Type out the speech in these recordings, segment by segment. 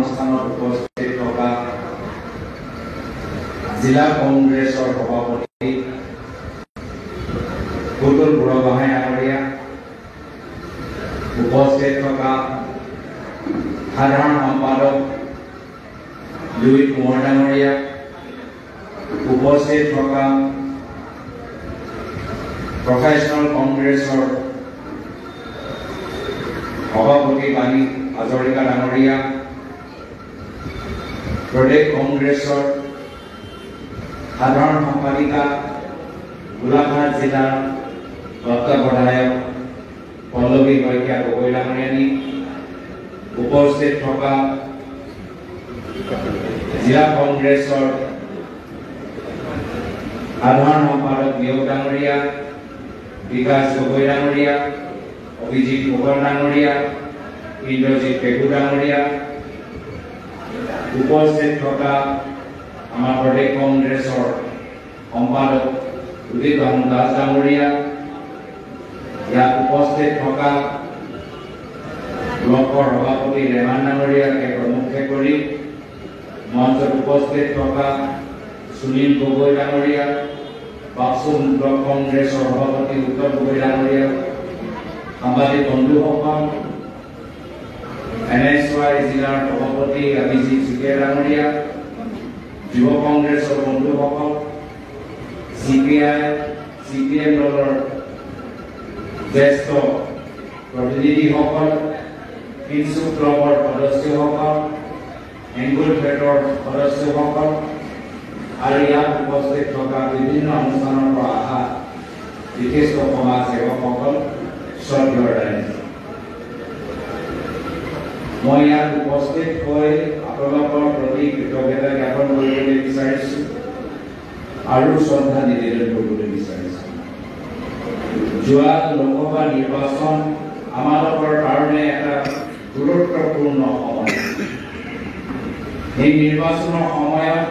অনুষ্ঠানত উপস্থিত থকা জিলা কংগ্ৰেছৰ সভাপতি পুতুল বুঢ়াগোহাঁই ডাঙৰীয়া, উপস্থিত থকা সাধাৰণ সম্পাদক লুইত কোঁৱৰ ডাঙৰীয়া, উপস্থিত থকা প্ৰফেশ্যনেল কংগ্ৰেছৰ সভাপতি বাণী হাজৰিকা ডাঙৰীয়া, প্ৰদেশ কংগ্ৰেছৰ সাধাৰণ সম্পাদিকা গোলাঘাট জিলাৰ তত্ত্বাৱধায়ক পল্লৱী শইকীয়া গগৈ ডাঙৰীয়ানী, উপস্থিত থকা জিলা কংগ্ৰেছৰ সাধাৰণ সম্পাদক নিয়োগ ডাঙৰীয়া, বিকাশ গগৈ ডাঙৰীয়া, অভিজিৎ গগৈ ডাঙৰীয়া, ইন্দ্ৰজিৎ পেগু ডাঙৰীয়া, উপস্থিত থকা আমাৰ প্ৰদেশ কংগ্ৰেছৰ সম্পাদক উদিত বামুণ দাস ডাঙৰীয়া, ইয়াত উপস্থিত থকা ব্লকৰ সভাপতি ৰেমান ডাঙৰীয়াকে প্ৰমুখ্যে কৰি মঞ্চত উপস্থিত থকা সুনীল গগৈ ডাঙৰীয়া, বাক্সুম ব্লক কংগ্ৰেছৰ সভাপতি উত্তৰ গগৈ ডাঙৰীয়া, সাংবাদিক বন্ধুসকল, NSY জিলাৰ সভাপতি অভিজিৎ চুতীয়া ডাঙৰীয়া, যুৱ কংগ্ৰেছৰ বন্ধুসকল, CPI CPM দলৰ জ্যেষ্ঠ প্ৰতিনিধিসকল, কিনছু ক্লাবৰ সদস্যসকল, এংগুল ফেটৰ সদস্যসকল আৰু ইয়াত উপস্থিত থকা বিভিন্ন অনুষ্ঠানৰ পৰা অহা বিশিষ্ট সমাজ সেৱকসকল, শ্ৰদ্ধেয় ৰাইজ, মই ইয়াত উপস্থিত হৈ আপোনালোকৰ প্ৰতি কৃতজ্ঞতা জ্ঞাপন কৰিবলৈ বিচাৰিছোঁ আৰু শ্ৰদ্ধা নিবেদন কৰিবলৈ বিচাৰিছোঁ। যোৱা লোকসভা নিৰ্বাচন আমালোকৰ কাৰণে এটা গুৰুত্বপূৰ্ণ সময়। এই নিৰ্বাচনৰ সময়ত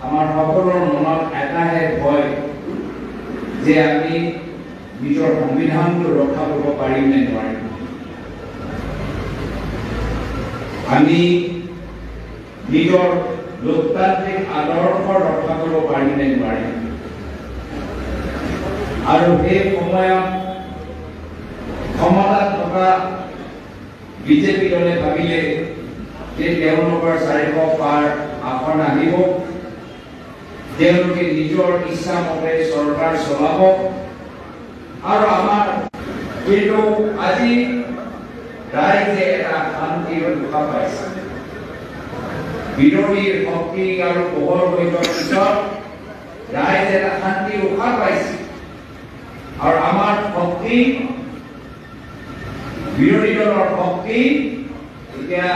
আমাৰ সকলোৰ মনত এটাহে ভয় যে আমি নিজৰ সংবিধানটো ৰক্ষা কৰিব পাৰিম নে নোৱাৰিম, আমি নিজৰ লোকতান্ত্ৰিক আদৰ্শ ৰক্ষা কৰিব পাৰিম নে নোৱাৰিম। আৰু সেই সময়ত ক্ষমতাত থকা বিজেপি দলে ভাবিলে যে তেওঁলোকৰ 400 পাৰ আসন আহিব, তেওঁলোকে নিজৰ ইচ্ছা মতে চৰকাৰ চলাব আৰু আমাৰ কিন্তু আজি ৰাইজে এটা শান্তিৰ উশাহ পাইছে। বিৰোধীৰ শক্তি আৰু পোহৰ হৈ যোৱাৰ পিছত ৰাইজে এটা শান্তিৰ উশাহ পাইছে আৰু আমাৰ শক্তি, বিৰোধী দলৰ শক্তি এতিয়া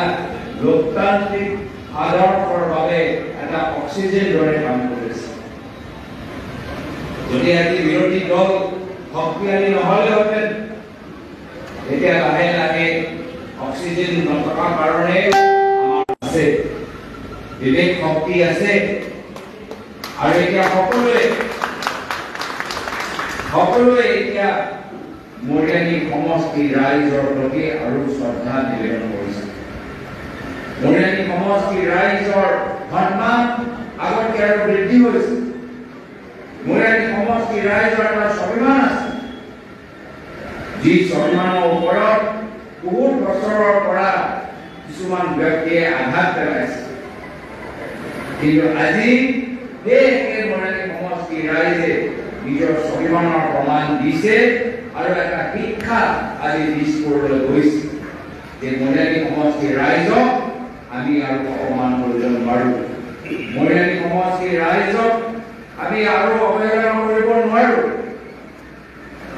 লোকতান্ত্ৰিক আদৰ্শৰ বাবে এটা অক্সিজেন দৰে কাম কৰিছে। যদি আজি বিৰোধী দল শক্তিশালী নহ'লেহেঁতেন, এতিয়া লাহে লাহে অক্সিজেন নথকাৰ কাৰণে আমাৰ আছে, বিবেক শক্তি আছে আৰু এতিয়া সকলোৱে এতিয়া মৰিয়ানী সমষ্টি ৰাইজৰ প্ৰতি আৰু শ্ৰদ্ধা নিবেদন কৰিছে। মৰিয়ানী সমষ্টি ৰাইজৰ সন্মান আগতকৈ আৰু বৃদ্ধি হৈছে। মৰিয়ানী সমষ্টি ৰাইজৰ এটা স্বাভিমান আছে, যি স্বাভিমানৰ ওপৰত বহুত বছৰৰ পৰা কিছুমান ব্যক্তিয়ে আঘাত পেলাইছে, কিন্তু আজি সেই মৰিয়ানী সমষ্টি ৰাইজে নিজৰ স্বাভিমানৰ প্ৰমাণ দিছে আৰু এটা শিক্ষা আজি দিছপুৰলৈ গৈছে যে মৰিয়ানী সমষ্টি ৰাইজক আমি আৰু অপমান কৰিব নোৱাৰোঁ, মৰিয়ানী সমষ্টি ৰাইজক আমি আৰু অৱহেলা কৰিব নোৱাৰোঁ।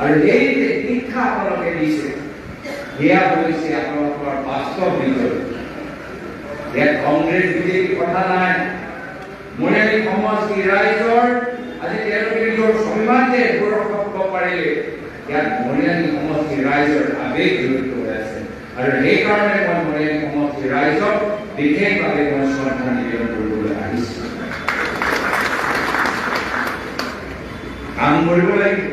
আৰু এই যে শিক্ষা আপোনালোকে দিছে সেয়া হৈছে আপোনালোকৰ বাস্তৱ বিজয়। ইয়াত কংগ্ৰেছ বিজেপি কথা নাই, মৰিয়ানী সমষ্টি ৰাইজৰ আজি তেওঁলোকে নিজৰ স্বাভিমান যে সুৰক্ষা কৰিব পাৰিলে, ইয়াত মৰিয়ানী সমষ্টি ৰাইজৰ আৱেগ জড়িত হৈ আছে আৰু সেইকাৰণে মই মৰিয়ানী সমষ্টি ৰাইজক বিশেষভাৱে মই শ্ৰদ্ধা নিবেদন কৰিবলৈ আহিছোঁ। কাম কৰিব লাগিব।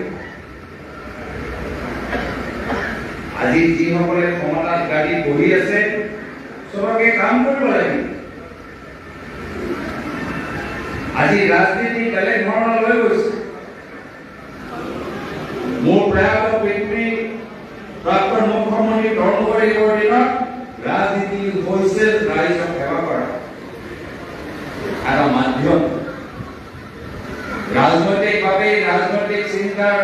আজি যিসকলে ক্ষমতাত গাড়ী বহি আছে সবকে কাম কৰিব লাগিব আজি ৰাজনীতি বেলেগ ধৰণৰ লৈ গৈছে মোৰ প্ৰয়াস পিতৃ প্ৰাক্তন মুখ্যমন্ত্ৰী তৰুণ গগৈৰ দিনত ৰাজনীতি হৈছে ৰাইজক সেৱা কৰা এটা মাধ্যম ৰাজনৈতিক চিন্তাৰ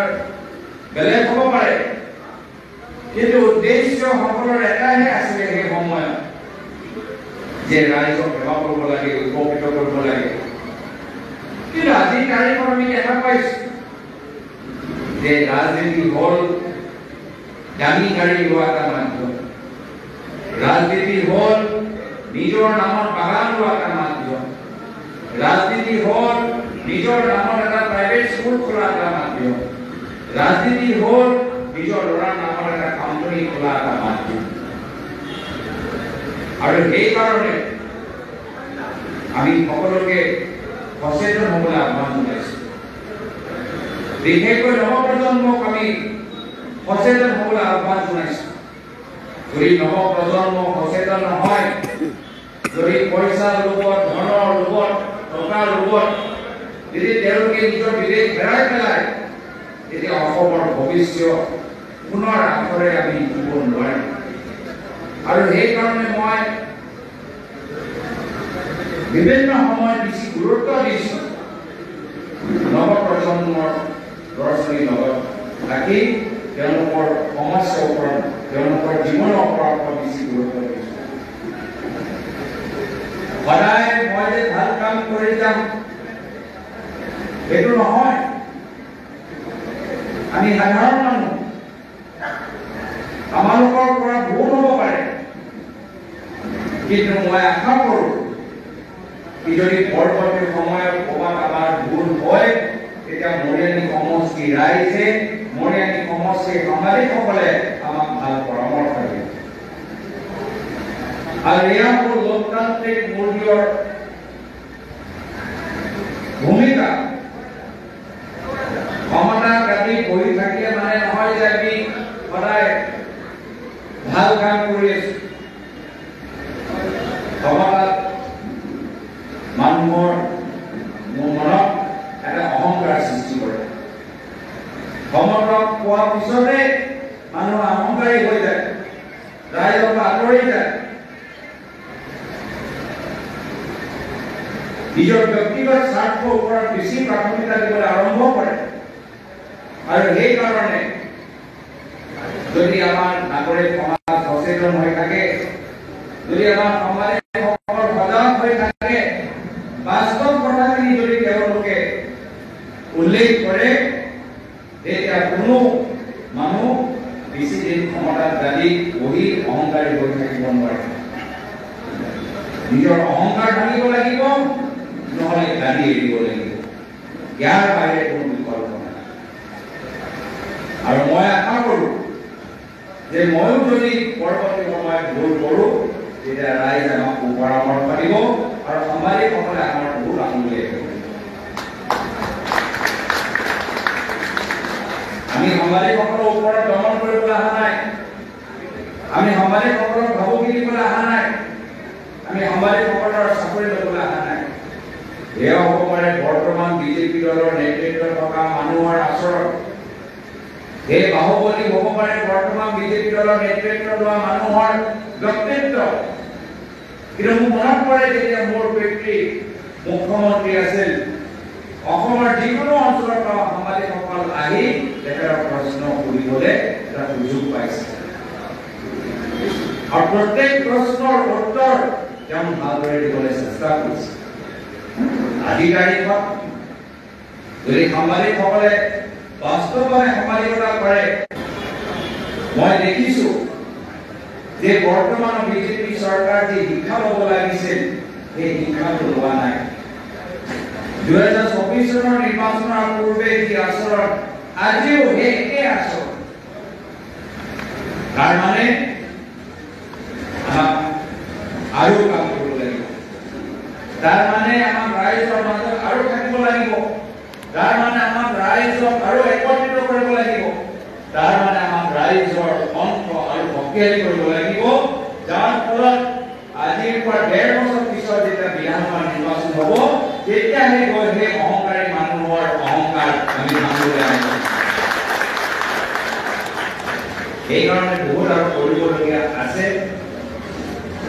বেলেগ হ'ব পাৰে কিন্তু উদ্দেশ্য সকলৰ এটাই আছিল সেই সময়ত যে ৰাইজক সেৱা কৰিব লাগে উপকৃত কৰিব লাগে কিন্তু আজি তাৰিখত আমি দেখা পাইছো যে ৰাজনীতি হ'ল দামী গাড়ী লোৱা এটা মাধ্যম ৰাজনীতি হ'ল নিজৰ নামত বাগান লোৱা এটা মাধ্যম ৰাজনীতি হ'ল নিজৰ নামত এটা প্ৰাইভেট স্কুল খোলা এটা মাধ্যম ৰাজনীতি হ'ল নিজৰ ল'ৰাৰ নামত এটা কোম্পানী খোলা এটা মাধ্যম আৰু সেইকাৰণে আমি সকলোকে সচেতন হ'বলৈ আহ্বান জনাইছো বিশেষকৈ নৱপ্ৰজন্মক আমি সচেতন হ'বলৈ আহ্বান জনাইছো যদি নৱপ্ৰজন্ম সচেতন নহয় যদি পইচা লোভত ধনৰ লোভত টকাৰ লোভত যদি তেওঁলোকে নিজৰ বিবেক হেৰাই পেলায় তেতিয়া অসমৰ ভৱিষ্যত পুনৰ আখৰে আমি দিব নোৱাৰিম আৰু সেইকাৰণে মই বিভিন্ন সময়ত বেছি গুৰুত্ব দিছো নৱপ্ৰজন্মৰ ল'ৰা ছোৱালীৰ লগত থাকি তেওঁলোকৰ সমস্যাৰ ওপৰত তেওঁলোকৰ জীৱনৰ ওপৰত বেছি গুৰুত্ব দিছো সদায় মই যে ভাল কাম কৰি যাম সেইটো নহয় আমি সাধাৰণ মানুহ আমালোকৰ পৰা ভুল হ'ব পাৰে কিন্তু মই আশা কৰোঁ যদি পৰৱৰ্তী সময়ত ক'ৰবাত আমাৰ ভুল হয় তেতিয়া মৰিয়ানী সমষ্টি ৰাইজে মৰিয়ানী সমষ্টিৰ সাংবাদিকসকলে আমাক ভাল পৰামৰ্শ দিয়ে আৰু এয়া হ'ল লোকতান্ত্ৰিক মূল্যৰ ভূমিকা ক্ষমতা কাটি বহি থাকিলে মানে নহয় যে আমি সদায় ভাল কাম কৰি আছো ক্ষমতাত মানুহৰ মনত এটা অহংকাৰ সৃষ্টি কৰে ক্ষমতা পোৱাৰ পিছতে মানুহ অহংকাৰী হৈ যায় ৰাইজৰ পৰা আঁতৰি যায় নিজৰ ব্যক্তিগত স্বাৰ্থৰ ওপৰত বেছি প্ৰাথমিকতা দিবলৈ আৰম্ভ কৰে আৰু সেইকাৰণে যদি আমাৰ নাগৰিক সমাজ সচেতন হৈ থাকে যদি আমাৰ সাংবাদিকসকল সজাগ হৈ থাকে বাস্তৱ কথাখিনি যদি তেওঁলোকে উল্লেখ কৰে তেতিয়া কোনো মানুহ বেছি দিন ক্ষমতাত গালি বহি অহংকাৰী হৈ থাকিব নোৱাৰে নিজৰ অহংকাৰ ভাঙিব লাগিব নহ'লে গালি এৰিব লাগিব ইয়াৰ বাহিৰে কোনো বিকল্প নাই আৰু মই আশা কৰোঁ যে ময়ো যদি পৰৱৰ্তী সময়ত ভুল কৰোঁ তেতিয়া ৰাইজ আমাক পৰামৰ্শ দিব আৰু সাংবাদিকসকলে আমাৰ ভুল আঙুলিয়াই দিব আমি সাংবাদিকসকলৰ ওপৰত দমন কৰিবলৈ অহা নাই আমি সাংবাদিকসকলক ভাবুকি দিবলৈ অহা নাই আমি সাংবাদিকসকলৰ চাকৰি ল'বলৈ অহা নাই এয়া হ'ব পাৰে বৰ্তমান বিজেপি দলৰ নেতৃত্বত থকা মানুহৰ আচৰণ এই বাহুবলী হ'ব পাৰে বৰ্তমান বিজেপি দলৰ নেতৃত্ব লোৱা মানুহৰ ব্যক্তিত্ব কিন্তু মোৰ মনত পৰে যেতিয়া মোৰ পিতৃ মুখ্যমন্ত্ৰী আছিল অসমৰ যিকোনো অঞ্চলৰ পৰা সাংবাদিকসকল আহি তেখেতৰ প্ৰশ্ন সুধিবলৈ এটা সুযোগ পাইছে আৰু প্ৰত্যেক প্ৰশ্নৰ উত্তৰ তেওঁ ভালদৰে দিবলৈ চেষ্টা কৰিছে আজিৰ তাৰিখত যদি সাংবাদিকসকলে বাস্তৱভাৱে সাংবাদিকতা কৰে মই দেখিছো যে বৰ্তমান বিজেপি চৰকাৰ যি শিক্ষা ল'ব লাগিছিল সেই শিক্ষাটো লোৱা নাই 2024 চনৰ নিৰ্বাচনৰ পূৰ্বে যি আচৰণ আজিও সেই একে আচৰণ তাৰ মানে আৰু কাম কৰিব লাগিব তাৰ মানে আমাক ৰাইজৰ মাজত আৰু থাকিব লাগিব তাৰ মানে আমাক ৰাইজক আৰু একত্ৰিত কৰিব লাগিব তাৰ মানে আমাক ৰাইজৰ অন্ত আৰু শক্তিশালী কৰিব লাগিব যাৰ ফলত আজিৰ পৰা 1.5 বছৰ পিছত যেতিয়া বিধানসভা নিৰ্বাচন হ'ব তেতিয়াহে গৈ সেই অহংকাৰী মানুহৰ অহংকাৰ আমি ভাঙিবলৈ আনিম। সেইকাৰণে বহুত আৰু কৰিবলগীয়া আছে,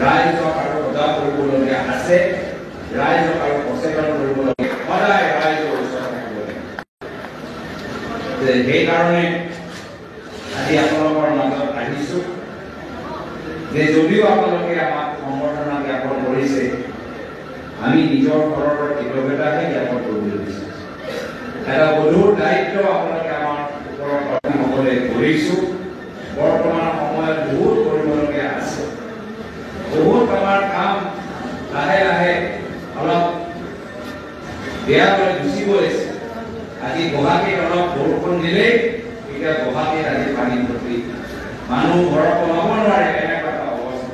ৰাইজক আৰু সজাগ কৰিবলগীয়া আছে, ৰাইজক আৰু সচেতন কৰিবলগীয়া, সদায় ৰাইজৰ ওচৰত থাকিব লাগিব। সেইকাৰণে আজি আপোনালোকৰ মাজত আহিছোঁ যে যদিও আপোনালোকে আমাক সম্বৰ্ধনা জ্ঞাপন কৰিছে, আমি নিজৰ ঘৰৰ কৃতজ্ঞতাহে জ্ঞাপন কৰিবলৈ বিচাৰিছোঁ। এটা গধুৰ দায়িত্ব আপোনালোকে আমাৰ ওপৰত সকলোৱে কৰিছোঁ। বৰ্তমান সময়ত বহুত কৰিবলগীয়া আছে, বহুত আমাৰ কাম লাহে লাহে অলপ বেয়াকৈ গুচি গৈছে। আজি গুৱাহাটীত অলপ বৰষুণ দিলেই এতিয়া গুৱাহাটীত আজি পানী ভৰ্তি, মানুহ ঘৰত সোমাব নোৱাৰে এনেকুৱা এটা অৱস্থা।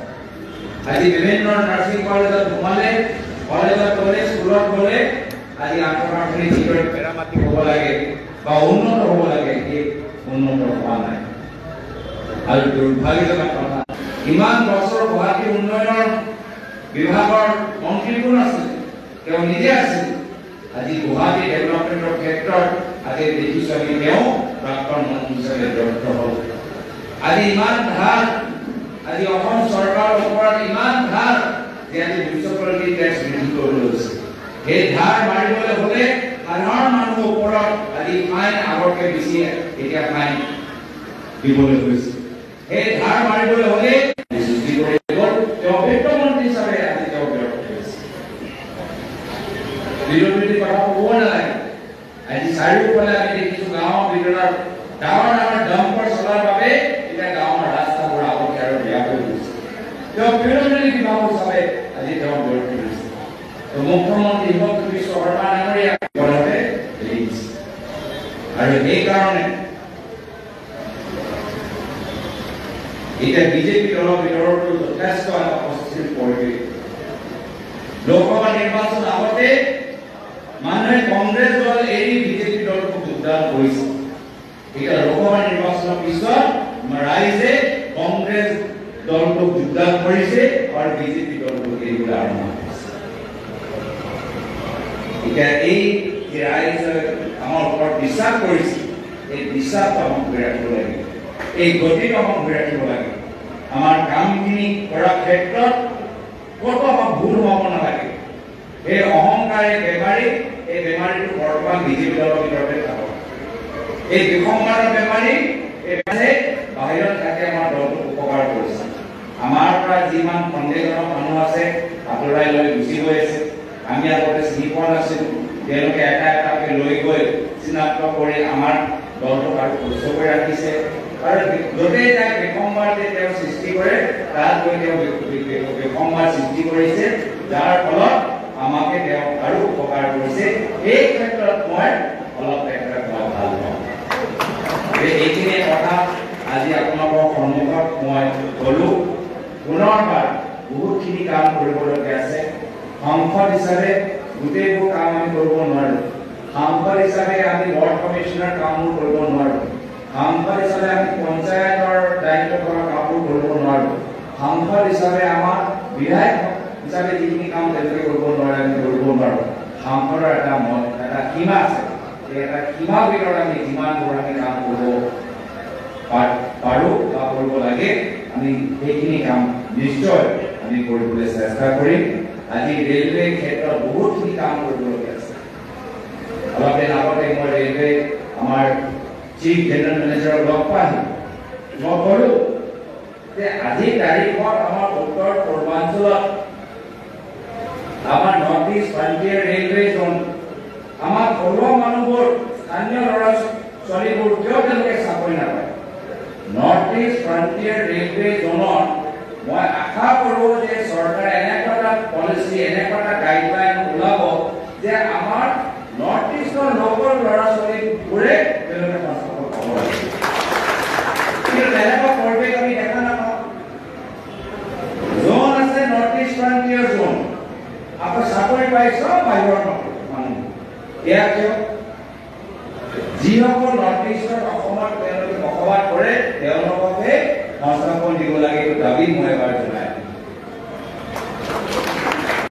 আজি বিভিন্ন নাৰ্ছিং কলেজত সোমালে, কলেজত গ'লে, স্কুলত গ'লে আজি আন্তঃগাঁথনি যিদৰে মেৰামতি হ'ব লাগে বা উন্নত হ'ব লাগে সেই উন্নত হোৱা নাই। আৰু দুৰ্ভাগ্যজনক কথা, ইমান বছৰ গুৱাহাটী উন্নয়নৰ বিভাগৰ মন্ত্ৰী কোন আছিল? তেওঁ নিজে আছিল। আজি গুৱাহাটী ডেভেলপমেণ্টৰ ক্ষেত্ৰত আজি দেখিছোঁ আমি তেওঁ প্ৰাক্তন মন্ত্ৰী হিচাপে জড়িত হ'ল। আজি ইমান ধাৰ, আজি অসম চৰকাৰৰ ওপৰত ইমান ধাৰ যে আজি মিউনিচিপালিটি টেক্স বৃদ্ধি কৰিবলৈ লৈছে। সেই ধাৰ মাৰিবলৈ হ'লে সাধাৰণ মানুহৰ ওপৰত আজি ফাইন আগতকৈ বেছি এতিয়া ফাইন দিবলৈ হৈছে। সেই ধাৰ মাৰিবলৈ হ'লে সৃষ্টি কৰি গ'ল তেওঁ বিত্তমন্ত্ৰী হিচাপে আজি তেওঁ বিৰত হৈছে। বিৰোধী কথা ক'ব নালাগে। আজি চাৰিওফালে আমি দেখিছোঁ গাঁৱৰ ভিতৰত ডাঙৰ ডাঙৰ ডাম্পাৰ চলাৰ বাবে এতিয়া গাঁৱৰ ৰাস্তাবোৰ আগতকৈ আৰু বেয়া হৈ গৈছে। তেওঁ বিৰোধী বিভাগ হিচাপে আজি তেওঁ বিৰত হৈছে। মুখ্যমন্ত্ৰী হিমন্ত বিশ্ব শৰ্মা ডাঙৰীয়া ঘৰতে এৰি দিছে। আৰু সেইকাৰণে এতিয়া বিজেপি দলৰ ভিতৰতো যথেষ্ট এটা অস্থিৰ পৰিৱেশ। লোকসভা নিৰ্বাচন আগতে মানুহে কংগ্ৰেছ দল এৰি বিজেপি দলক যোগদান কৰিছে। এতিয়া লোকসভা নিৰ্বাচনৰ পিছত ৰাইজে কংগ্ৰেছ দলটোক যোগদান কৰিছে আৰু বিজেপি দলটোক এৰিবলৈ আৰম্ভ কৰিছে। এতিয়া এই ৰাইজে আমাৰ ওপৰত বিশ্বাস কৰিছে, এই বিশ্বাসটো আমাক ঘূৰাই ৰাখিব লাগিব, এই গতিটো আমাক ঘূৰাই ৰাখিব লাগে। আমাৰ কামখিনি কৰাৰ ক্ষেত্ৰত ক'তো আমাক ভুল হ'ব নালাগে। এই অহংকাৰে বেমাৰী, এই বেমাৰীটো বৰ্তমান বিজেপি দলৰ ভিতৰতে থাকক। এই বিসংবাদৰ বেমাৰী এই বাহিৰত থাকি আমাৰ দলটোক উপকাৰ কৰিছে। আমাৰ পৰা যিমান সন্দেহজনক মানুহ আছে আঁতৰাই লৈ গুচি গৈ আছে। আমি আগতে চিনি পোৱা নাছিলোঁ, তেওঁলোকে এটা এটাকৈ লৈ গৈ চিনাক্ত কৰি আমাৰ দলটোক আৰু সুস্থ কৰি ৰাখিছে। আৰু য'তেই তাই বিসংবাদ তেওঁ সৃষ্টি কৰে তাত গৈ তেওঁ বিসংবাদ সৃষ্টি কৰিছে, যাৰ ফলত আমাকে তেওঁ আৰু উপকাৰ কৰিছে। এই ক্ষেত্ৰত মই অলপ ভাল পাওঁ। এইখিনি কথা আজি আপোনালোকৰ সন্মুখত মই ক'লো। পুনৰবাৰ বহুতখিনি কাম কৰিবলগীয়া আছে। সাংসদ হিচাপে গোটেইবোৰ কাম আমি কৰিব নোৱাৰোঁ। সাংসদ হিচাপে আমি ৱাৰ্ড কমিশ্যনাৰ কামবোৰ কৰিব নোৱাৰোঁ। সাংসদ হিচাপে আমি পঞ্চায়তৰ দায়িত্ব কৰা কামবোৰ কৰিব নোৱাৰোঁ। সাংসদ হিচাপে আমাৰ বিধায়ক হিচাপে যিখিনি কাম তেওঁলোকে কৰিব নোৱাৰে আমি কৰিব নোৱাৰোঁ। সাংসদৰ এটা সীমা আছে। এই এটা সীমাৰ ভিতৰত আমি যিমানবোৰ আমি কাম কৰিব পাৰোঁ বা কৰিব লাগে আমি সেইখিনি কাম নিশ্চয় আমি কৰিবলৈ চেষ্টা কৰিম। আজি ৰেলৱে ক্ষেত্ৰত বহুতখিনি কাম কৰিবলগীয়া আছে। অলপ দিন আগতে মই ৰেলৱে আমাৰ চিফ জেনেৰেল মেনেজাৰক লগ পালোঁ। মই ক'লোঁ যে আজিৰ তাৰিখত আমাৰ উত্তৰ পূৰ্বাঞ্চলত আমাৰ নৰ্থ ইষ্ট ফ্ৰণ্টিয়াৰ ৰেলৱে জোন আমাৰ ঘৰুৱা মানুহবোৰ স্থানীয় ল'ৰা ছোৱালীবোৰ কিয় তেওঁলোকে চাকৰি নাপায়? নৰ্থ ইষ্ট ফ্ৰণ্টিয়াৰ ৰেলৱে জোনত মই আশা কৰোঁ যে চৰকাৰে এনেকুৱা এটা পলিচি, এনেকুৱা এটা গাইডলাইন ওলাব যে আমাৰ নৰ্থ ইষ্টৰ লোকেল ল'ৰা ছোৱালীবোৰে তেওঁলোকে চাকৰি পাব লাগে। কিন্তু তেনেকুৱা পৰিৱেশ আমি দেখা নাপাওঁ। জোন আছে নৰ্থ ইষ্ট ফ্ৰণ্টিয়াৰ জোন, আকৌ চাকৰি পাই চব বাহিৰৰ মানুহ। এয়া কিয়? যিসকল নৰ্থ ইষ্টৰ অসমত তেওঁলোকে বসবাস কৰে তেওঁলোককে সংস্থাপন দিব লাগে, এইটো দাবী মই এবাৰ জনাই